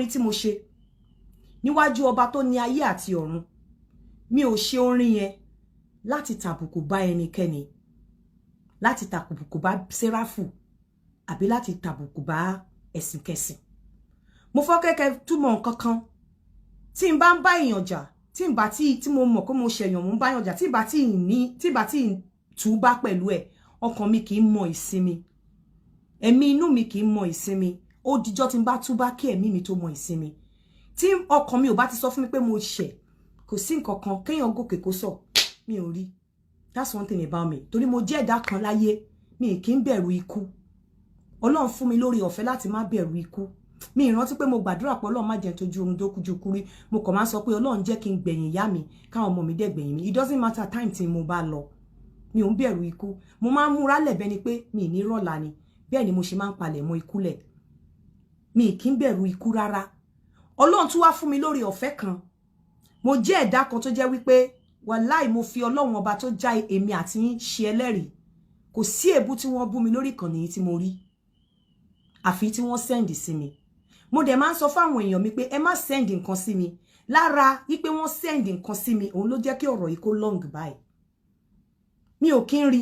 orin tí mo ṣe níwájú ọba tó ní ayé àti ọ̀run. Mi ò ṣe orin yẹn láti tàbùkù bá ẹnikẹ́ni, láti tàbùkù bá Séráfù àbí láti tàbùkù bá ẹ̀sìnkẹsìn. Mo fọ́ kẹ́kẹ́ túmọ̀ nǹkan kan. Tí n bá ń bá èèyàn jà, tí n bá tí mo mọ̀ pé mo ṣẹ̀yàn mo ń bá èèyàn jà, tí n bá tí tú bá pẹ̀lú ẹ̀, ọkàn mi kì í mọ ìsinmi. Ẹ̀mí inú mi kì í mọ ìsinmi. Ó dijọ́ tí n bá tú bá kí ẹ̀mí mi tó mọ ìsinmi. Tí ọkàn mi ò bá ti sọ fún mi pé mo ṣẹ̀, kò sí nǹkan kan kéèyàn gòkè kó sọ, mi ò rí. That's one thing about me. Torí mo jẹ́ ẹ̀dá kan láyé, mi kì í bẹ̀rù ikú. Ọlọ́run fún mi lórí ọ̀fẹ́ láti má bẹ̀rù ikú. Mi ìrántí pé mo gbàdúrà pé Ọlọ́run má jẹ́ tójú oorun dókújú kúrí. Mo kàn máa sọ pé Ọlọ́run jẹ́ kí n gbẹ̀yìn ìyá mi, káwọn ọmọ mi dẹ̀ gbẹ̀yìn mi. It doesn't matter time tí mo bá lọ. Mi ò ń bẹ̀rù ikú. Mo máa ń múra lẹ̀ bẹ́ni pé mi ní rọ̀la ni. Bẹ́ẹ̀ ni mo ṣe máa ń palẹ̀ mọ́ ikú lẹ̀. Mi kì í bẹ̀rù ikú rárá. Ọlọ́run tún wá fún mi lórí ọ̀fẹ́ kan. Mo jẹ́ ẹ̀dá kan tó jẹ́ wípé wàláì mo fi Ọlọ́run ọba tó já èmi àti yín ṣe ẹlẹ́rìí. Kò sí èébú tí wọ́n bú mi lórí ìkànnì yìí tí mo rí. Àfi tí wọ́n send sí mi. Mo dẹ̀ máa ń sọ fáwọn èèyàn mi pé ẹ má send nǹkan sí mi. Lára wípé wọ́n send nǹkan sí mi, òun ló jẹ́ kí ọ̀rọ̀ yìí kó long báyìí. Mi ò kí ń rí.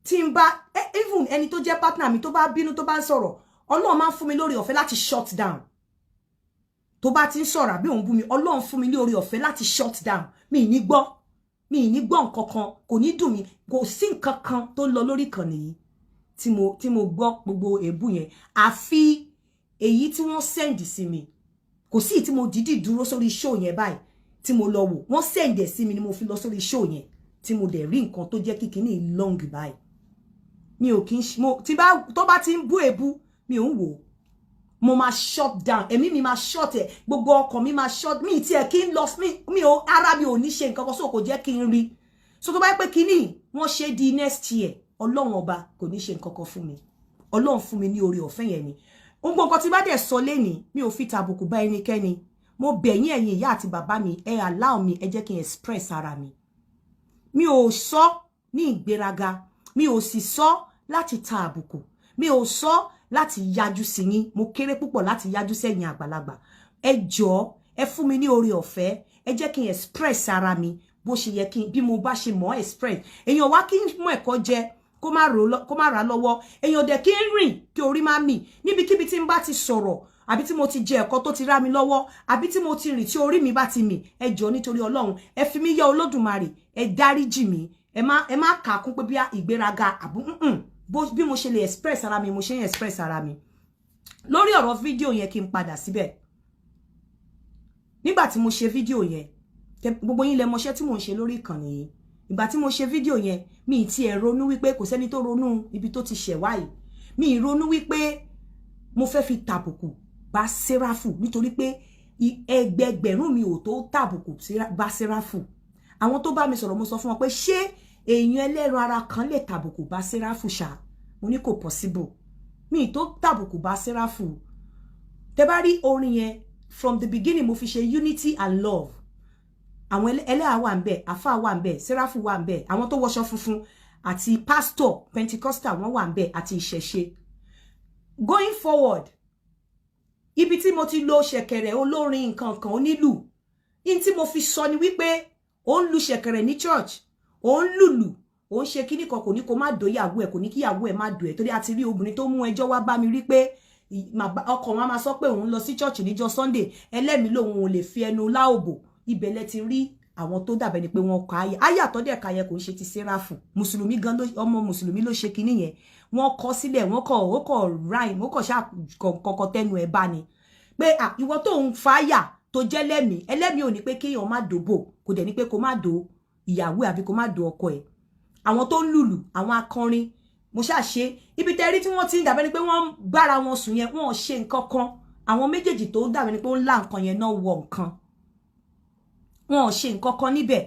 Tí n bá even ẹni tó jẹ́ partner mi tó bá bínú tó bá ń sọ̀rọ̀, Ọlọ́run máa ń fún mi lórí ọ̀fẹ́ láti shut down. Tó bá ti ń sọ̀rọ̀ àbí òun bú mi, Ọlọ́run fún mi lórí ọ̀fẹ́ láti shut down. Mi ní gbọ́ nǹkan kan, kò ní dùn mí, kò sí nǹkan kan tó lọ lórí ìkànnì yìí tí mo gbọ́ gbogbo èébú yẹn. Àfi èyí tí wọ́n send sí mi. Kò sí tí mo dìídì dúró sórí show yẹn báyìí tí mo lọ wò. Wọ́n send ẹ̀ sí mi ni mo fi lọ sórí show yẹn tí mo dẹ̀ rí nǹkan tó jẹ́ kíkiní long báyìí. Mi ò kí ń tó bá ti ń bú èébú, mi ò ń wò. Mo máa shut down. Ẹ̀mí mi máa shut ẹ̀. Gbogbo ọkàn mi máa shut. Mi tí ẹ kí ń lọ mi ò ara mi ò ní ṣe nǹkan kan so kò jẹ́ kí n rí. So tó bá pé kíní wọ́n ṣe di next year, Ọlọ́run ọba kò ní ṣe nǹkan kan fún mi. Ọlọ́run fún mi ní oore ọ̀fẹ́ yẹn ni. Ohun nǹkan tí bá dẹ̀ sọ lénìí, mi ò fi tàbùkù bá ẹnikẹ́ni. Mo bẹ̀ yín ẹ̀yin ìyá àti bàbá mi, ẹ allow mi, ẹ jẹ́ kí n express ara mi. Mi ò sọ ní ìgbéraga, mi ò sì sọ láti ta àbùkù, mi ò sọ láti yájú sí yín. Mo kéré púpọ̀ láti yájú sẹ́yìn àgbàlagbà. Ẹ jọ̀ọ́, ẹ fún mi ní oore ọ̀fẹ́, ẹ jẹ́ kí n express ara mi bó ṣe yẹ kí bí mo bá ṣe mọ̀ express. Èèyàn wá kí n mú ẹ̀kọ́ jẹ kó má ra lọ́wọ́. Èèyàn dẹ̀ kí n rìn kí orí má mì. Níbikíbi tí n bá ti sọ̀rọ̀ àbí tí mo ti jẹ ẹ̀kọ́ tó ti rá mi lọ́wọ́ àbí tí mo ti rìn tí orí mi bá ti mì, ẹ jọ̀ọ́ nítorí Ọlọ́run, ẹ fi mí yẹ Olódùmarè, ẹ dáríjì mí. Ẹ má kà kún pé bí ìgbéraga àbú bí mo ṣe lè express ara mi, mo ṣe ń express ara mi. Lórí ọ̀rọ̀ fídíò yẹn kí n padà síbẹ̀. Nígbà tí mo ṣe fídíò yẹn, gbogbo yín lẹ mọṣẹ́ tí mo ń ṣe lórí ìkànnì yìí. Ìgbà tí mo ṣe fídíò yẹn, mi ti ẹ̀ ronú wípé kò sẹ́ni tó ronú ibi tó ti ṣẹ̀ wá yìí. Mi ronú wípé mo fẹ́ fi tàbùkù bá Séráfù nítorí pé ẹgbẹgbẹ̀rún mi ò tó tàbùkù bá Séráfù. Àwọn tó bá mi sọ̀rọ̀ mo sọ fún wọn pé ṣé èèyàn ẹlẹ́ran ara kan lè tàbùkù bá Séráfù ṣá? Mo ní kò possible. Mi tó tàbùkù bá Séráfù. Tẹ́ bá rí orin yẹn from the beginning mo fi ṣe unity and love. Àwọn ẹlẹ́hà wà ńbẹ̀, àfáà wà ńbẹ̀, Séráfù wà ńbẹ̀, àwọn tó wọṣọ funfun àti pastor Pentecostal wọ́n wà ńbẹ̀ àti ìṣẹ̀ṣe. Going forward, ibi tí mo ti lo ṣẹ̀kẹ̀rẹ̀ olórin nǹkan kan onílù, in tí mo fi sọ ni wípé ó ń lu ṣẹ̀kẹ̀rẹ̀ ní church, ó ń lùlù, ó ń ṣe kíní kan kò ní kó má do ìyàwó ẹ̀, kò ní kí ìyàwó ẹ̀ má do ẹ̀. Torí a ti rí obìnrin tó mú ẹjọ́ wá bá mi rí pé ọkọ wọn máa sọ pé òun lọ sí church níjọ́ Sunday, ẹlẹ́mìí lòun ò lè fi ẹnu láòbò. Ibẹ̀ lẹ ti rí àwọn tó dàbẹ̀ ni pé wọ́n kọ àyà tó dẹ̀ ka yẹ kò ń ṣe ti Séráfù. Mùsùlùmí gan ọmọ mùsùlùmí ló ṣe kíní yẹn. Wọ́n kọ sílẹ̀, ó kọ rhyme, ó kọ ṣá kọ̀kọ̀ tẹnu ẹ̀ bá ni. Pé ìwọ tó ń fa àyà tó jẹ́ lẹ́mìí, ẹlẹ́mìí ò ní pé kéèyàn má dòbò, kò dẹ̀ ní pé kó má do ìyàwó àbí kó má do ọkọ ẹ̀. Àwọn tó ń lùlù, àwọn akọrin, mo ṣá ṣe ibi tẹ́rí tí wọ́n ti ń dàbẹ́ ni pé wọ́n bára wọn sùn yẹn, wọ́n ṣe nǹkan kan. Àwọn méjèèjì tó dàbẹ́ ni pé ó ń lá nǹkan yẹn náà wọ nǹkan. Wọ́n ṣe nǹkan kan níbẹ̀.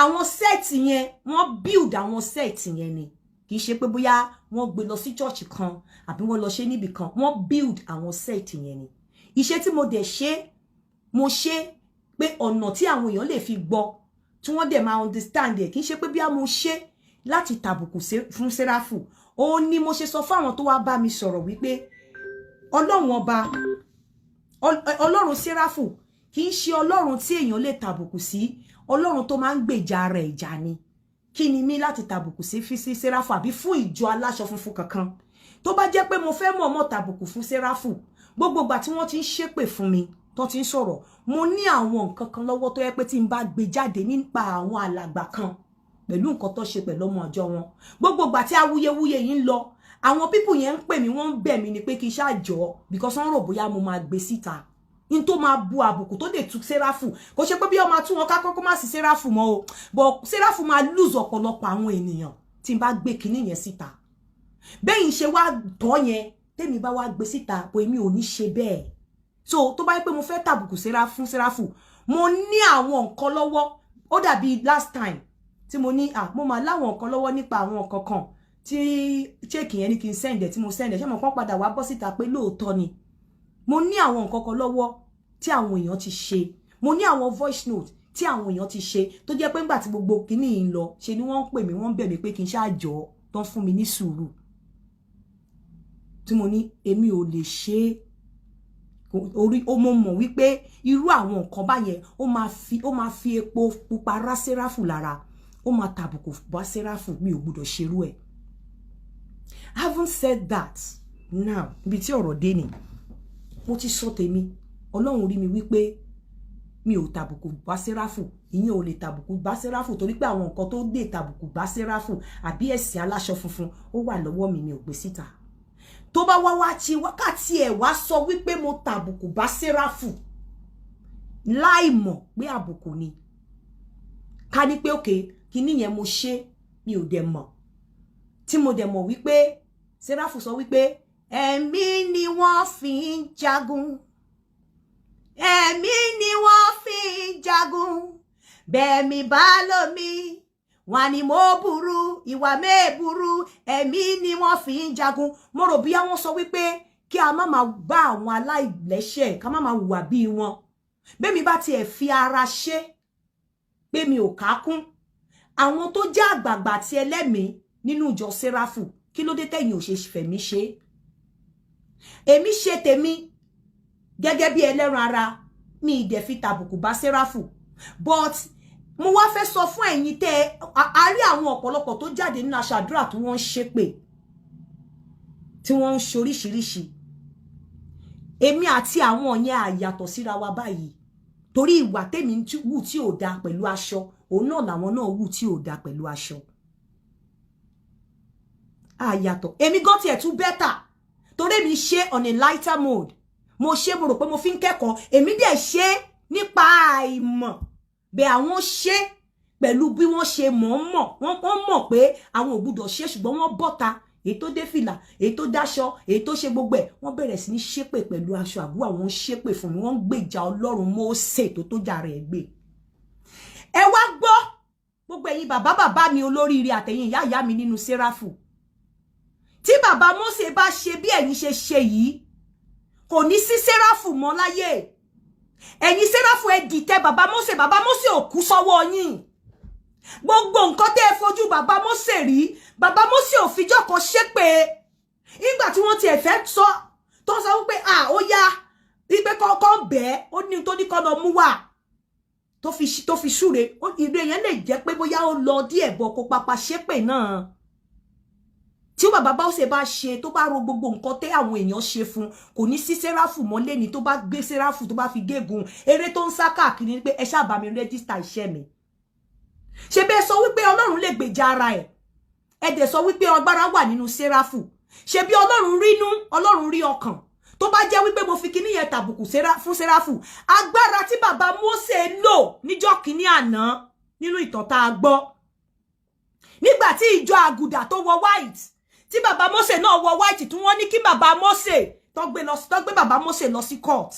Àwọn set yẹn, wọ́n build àwọn set yẹn ni. Kì í ṣe pé bóyá wọ́n gbé lọ sí church kan àbí wọ́n lọ ṣe níbì kan. Wọ́n build àwọn set yẹn ni. Iṣẹ́ tí mo dẹ̀ ṣe, mo ṣe pé ọ̀nà tí àwọn èèyàn lè fi gbọ́ tí wọ́n dẹ̀ máa understand ẹ̀. Kì í ṣe pé bí a mo ṣe láti tàbùkù fún Séráfù. Ó ní mo ṣe sọ fún àwọn tó wá bá mi sọ̀rọ̀ wípé Ọlọ́run ọba Ọlọ́run Séráfù kì í ṣe Ọlọ́run tí èèyàn lè tàbùkù sí, Ọlọ́run tó máa ń gbèjà rẹ̀ ìjà ni. Kí ni mí láti tàbùkù sí fi sí Séráfù àbí fún ìjọ aláṣọ funfun kankan? Tó bá jẹ́ pé mo fẹ́ mọ̀ tàbùkù fún Séráfù, gbogbo ìgbà tí wọ́n ti ń ṣépè fún mi, tó ti ń sọ̀rọ̀, mo ní àwọn nǹkan kan lọ́wọ́ tó yẹ pé tí n bá gbé jáde nípa àwọn alàgbà kan pẹ̀lú nǹkan tó ṣe pẹ̀lú ọmọ ọjọ́ wọn. Gbogbo ìgbà tí awuyewuye yìí ń lọ, àwọn people yẹn ń pè mí, wọ́n ń bẹ̀ mí ni pé kí n ṣáàjọ́ because wọ́n rò bóyá mo máa gbé síta. In tó máa bu àbùkù tó dé tú Séráfù. Kò ṣe pé bí ó máa tú wọn ká kọ́kọ́ má sí Séráfù mọ́ o. But Séráfù máa lose ọ̀pọ̀lọpọ̀ àwọn ènìyàn tí n bá gbé kinní yẹn síta. Bẹ́yìn ṣe wá tọ́ yẹn, tèmi bá wá gbé síta, pé mi ò ní ṣe bẹ́ẹ̀. So tó bá yẹ pé mo fẹ́ tàbùkù Séráfù, mo ní àwọn nǹkan lọ́wọ́. Ó dàbí last time tí mo ní mo máa láwọn nǹkan lọ́wọ́ nípa àwọn nǹkan kan tí check yẹn ní kí n send tí mo send ṣé mo kàn padà wá bọ́ síta pé lóòótọ́ ni. Mo ní àwọn nǹkan kan lọ́wọ́ tí àwọn èèyàn ti ṣe. Mo ní àwọn voice note tí àwọn èèyàn ti ṣe tó jẹ́ pé ńgbà tí gbogbo kinní yìí ń lọ, ṣe ni wọ́n ń pè mí, wọ́n ń bẹ̀ mí pé kí n ṣáàjọ́ tán fún mi ní sùúrù. Tí mo ní èmi ò lè ṣe orí ó mo mọ̀ wípé irú àwọn nǹkan báyẹn ó máa fi epo pupa rá Séráfù lára, ó máa tàbùkù bá Séráfù, mi ò gbọdọ̀ ṣerú ẹ̀. Having said that, now ibi tí ọ̀rọ̀ dé ni mo ti sọ tèmi. Ọlọ́run rí mi wípé mi ò tàbùkù bá Séráfù, ìyẹn ò lè tàbùkù bá Séráfù torí pé àwọn nǹkan tó dé tàbùkù bá Séráfù àbí ẹ̀sìn aláṣọ funfun ó wà lọ́wọ́ mi ò gbé síta. Tó bá wá ti wákàtí ẹ̀ wá sọ wípé mo tàbùkù bá Séráfù láì mọ̀ pé àbùkù ni. Ká ní pé òkè kíní yẹn mo ṣe mi ò dẹ̀ mọ̀. Tí mo dẹ̀ mọ̀ wípé Séráfù sọ wípé ẹ̀mí ni wọ́n fi ń jagun. Ẹ̀mí ni wọ́n fi ń jagun. Bẹ́ẹ̀mi bá lómi, wọ́n ní mo burú, ìwà me burú. Ẹ̀mí ni wọ́n fi ń jagun. Mo rò bí àwọn sọ wípé kí a má máa bá àwọn aláìlẹ́ṣẹ̀, ká má máa hùwà bí wọn. Bẹ́ẹ̀mi bá tiẹ̀ fi ara ṣe pé mi ò kákún. Àwọn tó jẹ́ àgbààgbà tí ẹlẹ́mìí nínú ìjọ Séráfù, kí ló dé tẹ̀yin ò ṣe fẹ̀mí ṣe? Èmi ṣe tèmi gẹ́gẹ́ bí ẹlẹ́ran ara, mi ìdẹ̀ fi tàbùkù bá Séráfù. But mo wá fẹ́ sọ fún ẹ̀yin tẹ́ a rí àwọn ọ̀pọ̀lọpọ̀ tó jáde nínú aṣàdúrà tí wọ́n ń ṣépè, tí wọ́n ń ṣoríṣiríṣi. Èmi àti àwọn yẹn àyàtọ̀ síra wa báyìí torí ìwà tèmi wù tí ò dá pẹ̀lú aṣọ, òun náà làwọn náà wù tí ò dá pẹ̀lú aṣọ. Àyàtọ̀. Èmi gan tiẹ̀ tún better torí mi ṣe on a lighter mode. Mo ṣe mo rò pé mo fi ń kẹ́kọ̀ọ́. Èmi dẹ̀ ṣe nípa àìmọ̀. Bẹ́ẹ̀ àwọn ṣe pẹ̀lú bí wọ́n ṣe mọ̀. Wọ́n mọ̀ pé àwọn ò gbọdọ̀ ṣe ṣùgbọ́n wọ́n bọ́ta. Èyí tó dé fìlà, èyí tó dáṣọ, èyí tó ṣe gbogbo ẹ̀. Wọ́n bẹ̀rẹ̀ sí ní ṣépè pẹ̀lú aṣọ àbúrò, àwọn ṣépè fún mi. Wọ́n ń gbèjà Ọlọ́run Mósè tó jà rẹ̀ gbé. Ẹ wá gbọ́ gbogbo ẹ̀yin bàbá mi olóríire àtẹ̀yin ìyá mi nínú Séráfù. Tí bàbá Mósè bá ṣe bí ẹ̀yin ṣe yìí, kò ní sí Séráfù mọ́ láyé. Ẹ̀yin Séráfù ẹ dìtẹ̀ bàbá Mósè ò kú sọ́wọ́ yín. Gbogbo nǹkan tẹ́ fojú bàbá Mósè rí, bàbá Mósè ò fijọ́ kan ṣépè. Nígbà tí wọ́n ti ẹ̀ fẹ́ sọ tó sọ wípé ó yá wípé kọ́kọ́ bẹ́ẹ̀ ó ní tó ní kọ́ lọ mú wá tó fi súre. Ìrè yẹn lè jẹ́ pé bóyá ó lọ díẹ̀ bọ̀ kó papa ṣépè náà. Tí bàbá Mósè bá ṣe tó bá ro gbogbo nǹkan tẹ́ àwọn èèyàn ṣe fún, kò ní sí Séráfù mọ́ lẹ́ni tó bá gbé Séráfù tó bá fi gégùn eré tó ń sá káàkiri pé ẹ ṣáà bá mi rẹ́gísítà iṣẹ́ mi. Ṣé bẹ́ẹ̀ sọ wípé Ọlọ́run lè gbèjà ara ẹ̀? Ẹ dẹ̀ sọ wípé agbára wà nínú Séráfù. Ṣé bí Ọlọ́run rí inú, Ọlọ́run rí ọkàn. Tó bá jẹ́ wípé mo fi kíní yẹn tàbùkù fún Séráfù, agbára tí bàbá Mósè lò níjọ́ kíní àná nínú ìtàn tá a gbọ́. Nígbà tí ìjọ àgùdà tó wọ white, tí bàbá Mósè náà wọ white tí wọ́n ní kí bàbá Mósè tó gbé bàbá Mósè lọ sí court.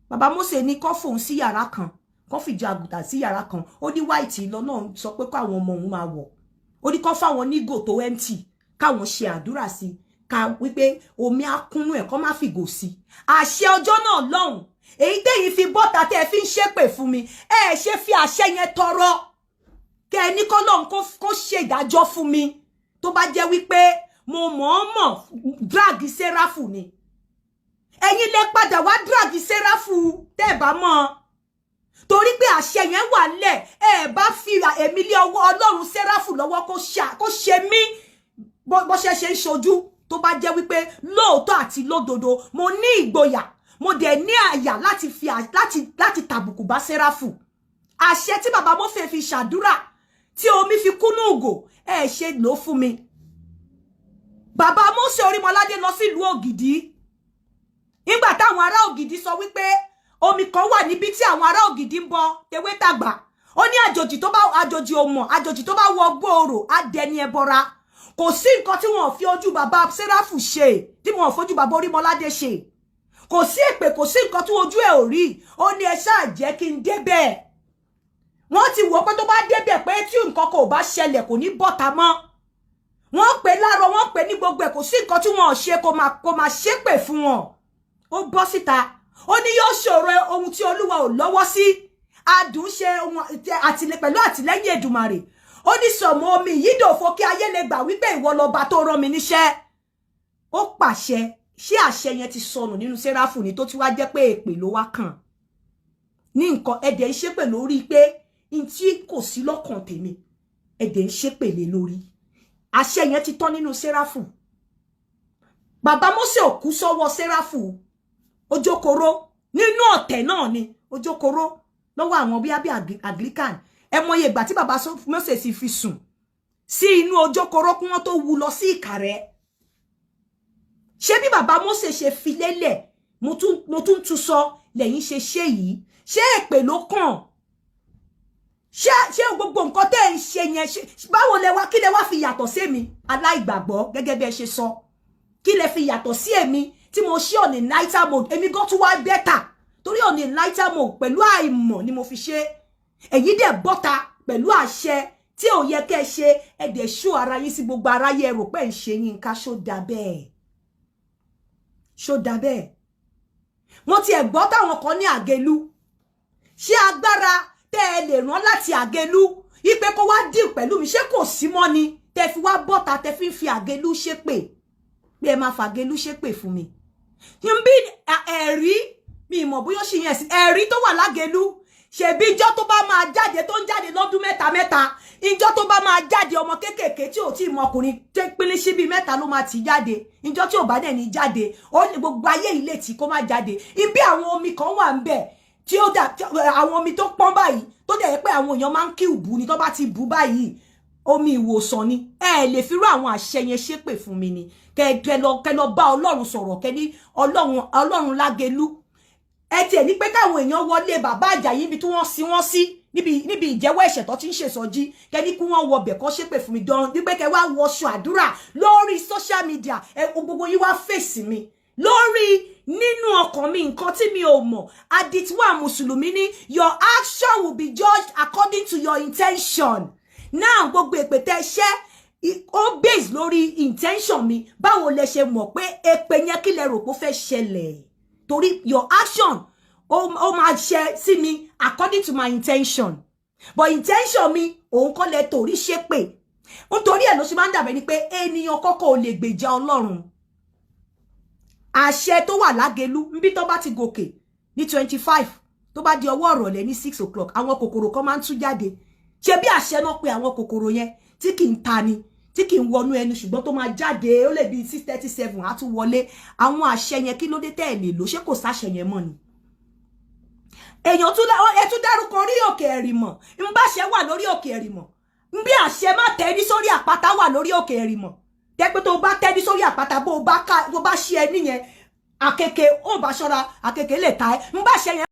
Bàbá Mósè ní kó fòun sí yàrá kan, kó fi ìjọ àgùdà sí yàrá kan. Ó ní white lọ náà sọ pé kó àwọn ọmọ òun máa wọ̀. Ó ní kó fáwọn nígò tó empty, káwọn ṣe àdúrà sí, ká wípé omi akúnnú ẹ̀ kó má fìgò sí. Àṣẹ ọjọ́ náà lọ́hùn. Èyí tẹ́yin fi bọ́ta tẹ́ fi ń ṣépè fún mi. Ẹ ṣe fi àṣẹ yẹn tọrọ. Kẹ́ ní kó lọ́hùn kó ṣe ìdájọ́ fún mi. Tó bá jẹ́ wípé mo mọ̀ọ́mọ̀ drag Séráfù ni. ẹ̀yin lẹ padà wá drag Sẹ́ráfù tẹ́ bá mọ̀ torí pé àṣẹ yẹn wà ńlẹ̀ ẹ bá fi èmi lé ọwọ́ Ọlọ́run Sẹ́ráfù lọ́wọ́ kó ṣe mí bó ṣe ń ṣojú tó bá jẹ́ wípé lóòótọ́ àti lódodo mo ní ìgboyà mo dẹ̀ ní àyà láti tàbùkù bá Sẹ́ráfù àṣẹ tí bàbá Mósè fi ṣàdúrà tí omi fi kúnú ògò ẹ ṣe lò fún mi bàbá Mósè Orímọládé lọ sí ìlú Ògìdì nígbà táwọn ará Ògìdì sọ wípé omi kan wà níbi tí àwọn ará Ògìdì ń bọ tewé tàgbà ó ní àjòjì tó bá wọ gbòòrò á dẹni ẹbọra kò sí nǹkan tí wọ́n fi ojú bàbá Sẹ́ráfù ṣe tí wọ́n fojú bàbá Orímọládé ṣe kò sí èpè kò sí nǹkan tí ojú ẹ̀ ò rí ó ní ẹ ṣáà jẹ́ kí n débẹ̀ wọ́n ti wò pé tó bá débẹ̀ pé tí nǹkan kò bá ṣẹlẹ̀ kò ní bọ́ta mọ́ wọ́n pè láàárọ̀ wọ́n pè ní gbogbo ẹ̀ kò sí nǹkan tí wọ́n ṣe kó máa ṣépè fún wọn ó bọ́ síta ó ní yóò ṣòro ohun tí Olúwa ò lọ́wọ́ sí adùn ṣe pẹ̀lú àtìlẹ́yìn Èdùmàrè ó ní sọ̀mọ omi yìí dòfo kí ayé lè gbà wípé ìwọ lọba tó rán mi níṣẹ́ ó pàṣẹ ṣé àṣẹ yẹn ti sọnù nínú Sẹ́ráfù ni tó ti wá jẹ́ pé èpè ló wá kàn ní nǹkan ẹ̀dẹ̀ ń ṣépè lórí pé n tí kò sí lọ́kàn tèmi ẹ̀dẹ̀ ń ṣépè lé lórí àṣẹ yẹn ti tán nínú Sẹ́ráfù bàbá Mósè ò kú sọ́wọ́ Sẹ́ráfù ojókòrò nínú ọ̀tẹ̀ náà ni ojókòrò lọ́wọ́ àwọn bí Anglican ẹ mọye ìgbà tí bàbá Mósè sì fi sùn sí inú ojókòrò kí wọ́n tó wú lọ sí Ìkàrẹ́ ṣé bí bàbá Mósè ṣe fi lélẹ̀ mo tún sọ lẹ́yìn ṣe yìí ṣé èpè ló kàn ṣé gbogbo nǹkan tẹ́ ń ṣe yẹn báwo kí lẹ wá fi yàtọ̀ sí èmi aláìgbàgbọ́ gẹ́gẹ́ bí ẹ ṣe sọ kí lẹ fi yàtọ̀ sí èmi tí mo ṣe on a nighter mode èmi gan tún wá better torí on a nighter mode pẹ̀lú àìmọ̀ ni mo fi ṣe èyí dẹ̀ bọ́ta pẹ̀lú àṣẹ tí ò yẹ kẹ́ ṣe ẹ̀dẹ̀ ṣó ara yín sí gbogbo aráyé ẹ̀rọ pé ń ṣe Yínká ṣó dà bẹ́ẹ̀ wọ́n ti ẹ̀gbọ́ táwọn kan ní Àgẹ̀lú ṣé agbára tẹ́ ẹ lè rán láti Àgẹ̀lú ipe kó wá dìl pẹ̀lú mi ṣé kò sí mọ́ ni tẹ́ fi wá bọ́ta tẹ́ fi Àgẹ̀lú ṣépè pé ẹ máa fàgẹ̀lú ṣépè fún mi bí ẹ̀rí mi mọ̀ bóyá ṣe yẹn sí ẹ̀rí tó wà lágẹ̀lú ṣebí ìjọ tó bá máa jáde tó ń jáde lọ́dún mẹ́ta ìjọ tó bá máa jáde ọmọ kékèké tí ò tí ì mọ ọkùnrin tẹ́ pínlẹ̀ síbi mẹ́ta ló máa ti jáde ìjọ tí ò bá dẹ̀ ní jáde ó ní gbogbo ayé ilé tí kó má jáde ibi àwọn omi kan wà ń bẹ̀ tí ó dà àwọn omi tó pọ́n báyìí tó dẹ̀ yẹ pé àwọn èèyàn máa ń kí ìbú ni tó bá ti bú báyìí omi ìwòsàn ni ẹ lè fi rú àwọn àṣẹ yẹn ṣépè fún mi ni kẹ lọ bá Ọlọ́run sọ̀rọ̀ kẹ ní Ọlọ́run lágẹ̀lú ẹ tiẹ̀ ní pé káwọn èèyàn wọlé bàbá Àjàyí ibi tí wọ́n sin wọ́n sí níbi ìjẹ́wọ́ ẹ̀ṣẹ̀ tó ti ń ṣèsọjí kẹ ní kí wọ́n wọ bẹ̀ kọ́ ṣépè fún mi dán wípé kẹ wá wọṣọ àdúrà lórí social media ẹ gbogbo yín wá fèsì mi lórí nínú ọkàn mi nǹkan tí mi ò mọ̀ aditwa mùsùlùmí ní your action will be judged according to your intention now gbogbo èpè tẹ́ ṣẹ́ ó base lórí intention mi báwo lẹ ṣe mọ̀ pé èpè yẹn kí lẹ rò pé ó fẹ́ ṣẹlẹ̀ torí your action ó máa ṣe sí mi according to my intention but intention mi òun kọ́ lẹ torí ṣépè nítorí ẹ̀ ló ṣe máa ń dàbẹ̀ ni pé ènìyàn kọ́kọ́ ò lè gbèjà Ọlọ́run àṣẹ tó wà lágẹ̀lú níbi tó bá ti gòkè ní 25 tó bá di ọwọ́ ìrọ̀lẹ́ ní 6 o'clock àwọn kòkòrò kan máa ń tú jáde ṣe bí àṣẹ náà pé àwọn kòkòrò yẹn tí kì í ta ni tí kì í wọnú ẹnu ṣùgbọ́n tó máa jáde ó lè bí 6:37 á tún wọlé àwọn àṣẹ yẹn kí ló dé tẹ́ ẹ̀ lè lò ṣé kò sáṣẹ yẹn mọ́ ni èèyàn tún dárúkọ orí òkè Ẹ̀rìmọ̀ ń bá àṣẹ wà lórí òkè Ẹ̀rìmọ̀ ń bí àṣẹ má tẹ́rí sórí àpáta wà lórí òkè Ẹ̀rìmọ̀ tẹ́pẹ́ tó bá tẹ́rí sórí àpáta bó bá ṣí ẹ níyẹn àkekèé ó bá ṣọ́ra àkekèé lè ta ẹ ń bá àṣẹ yẹn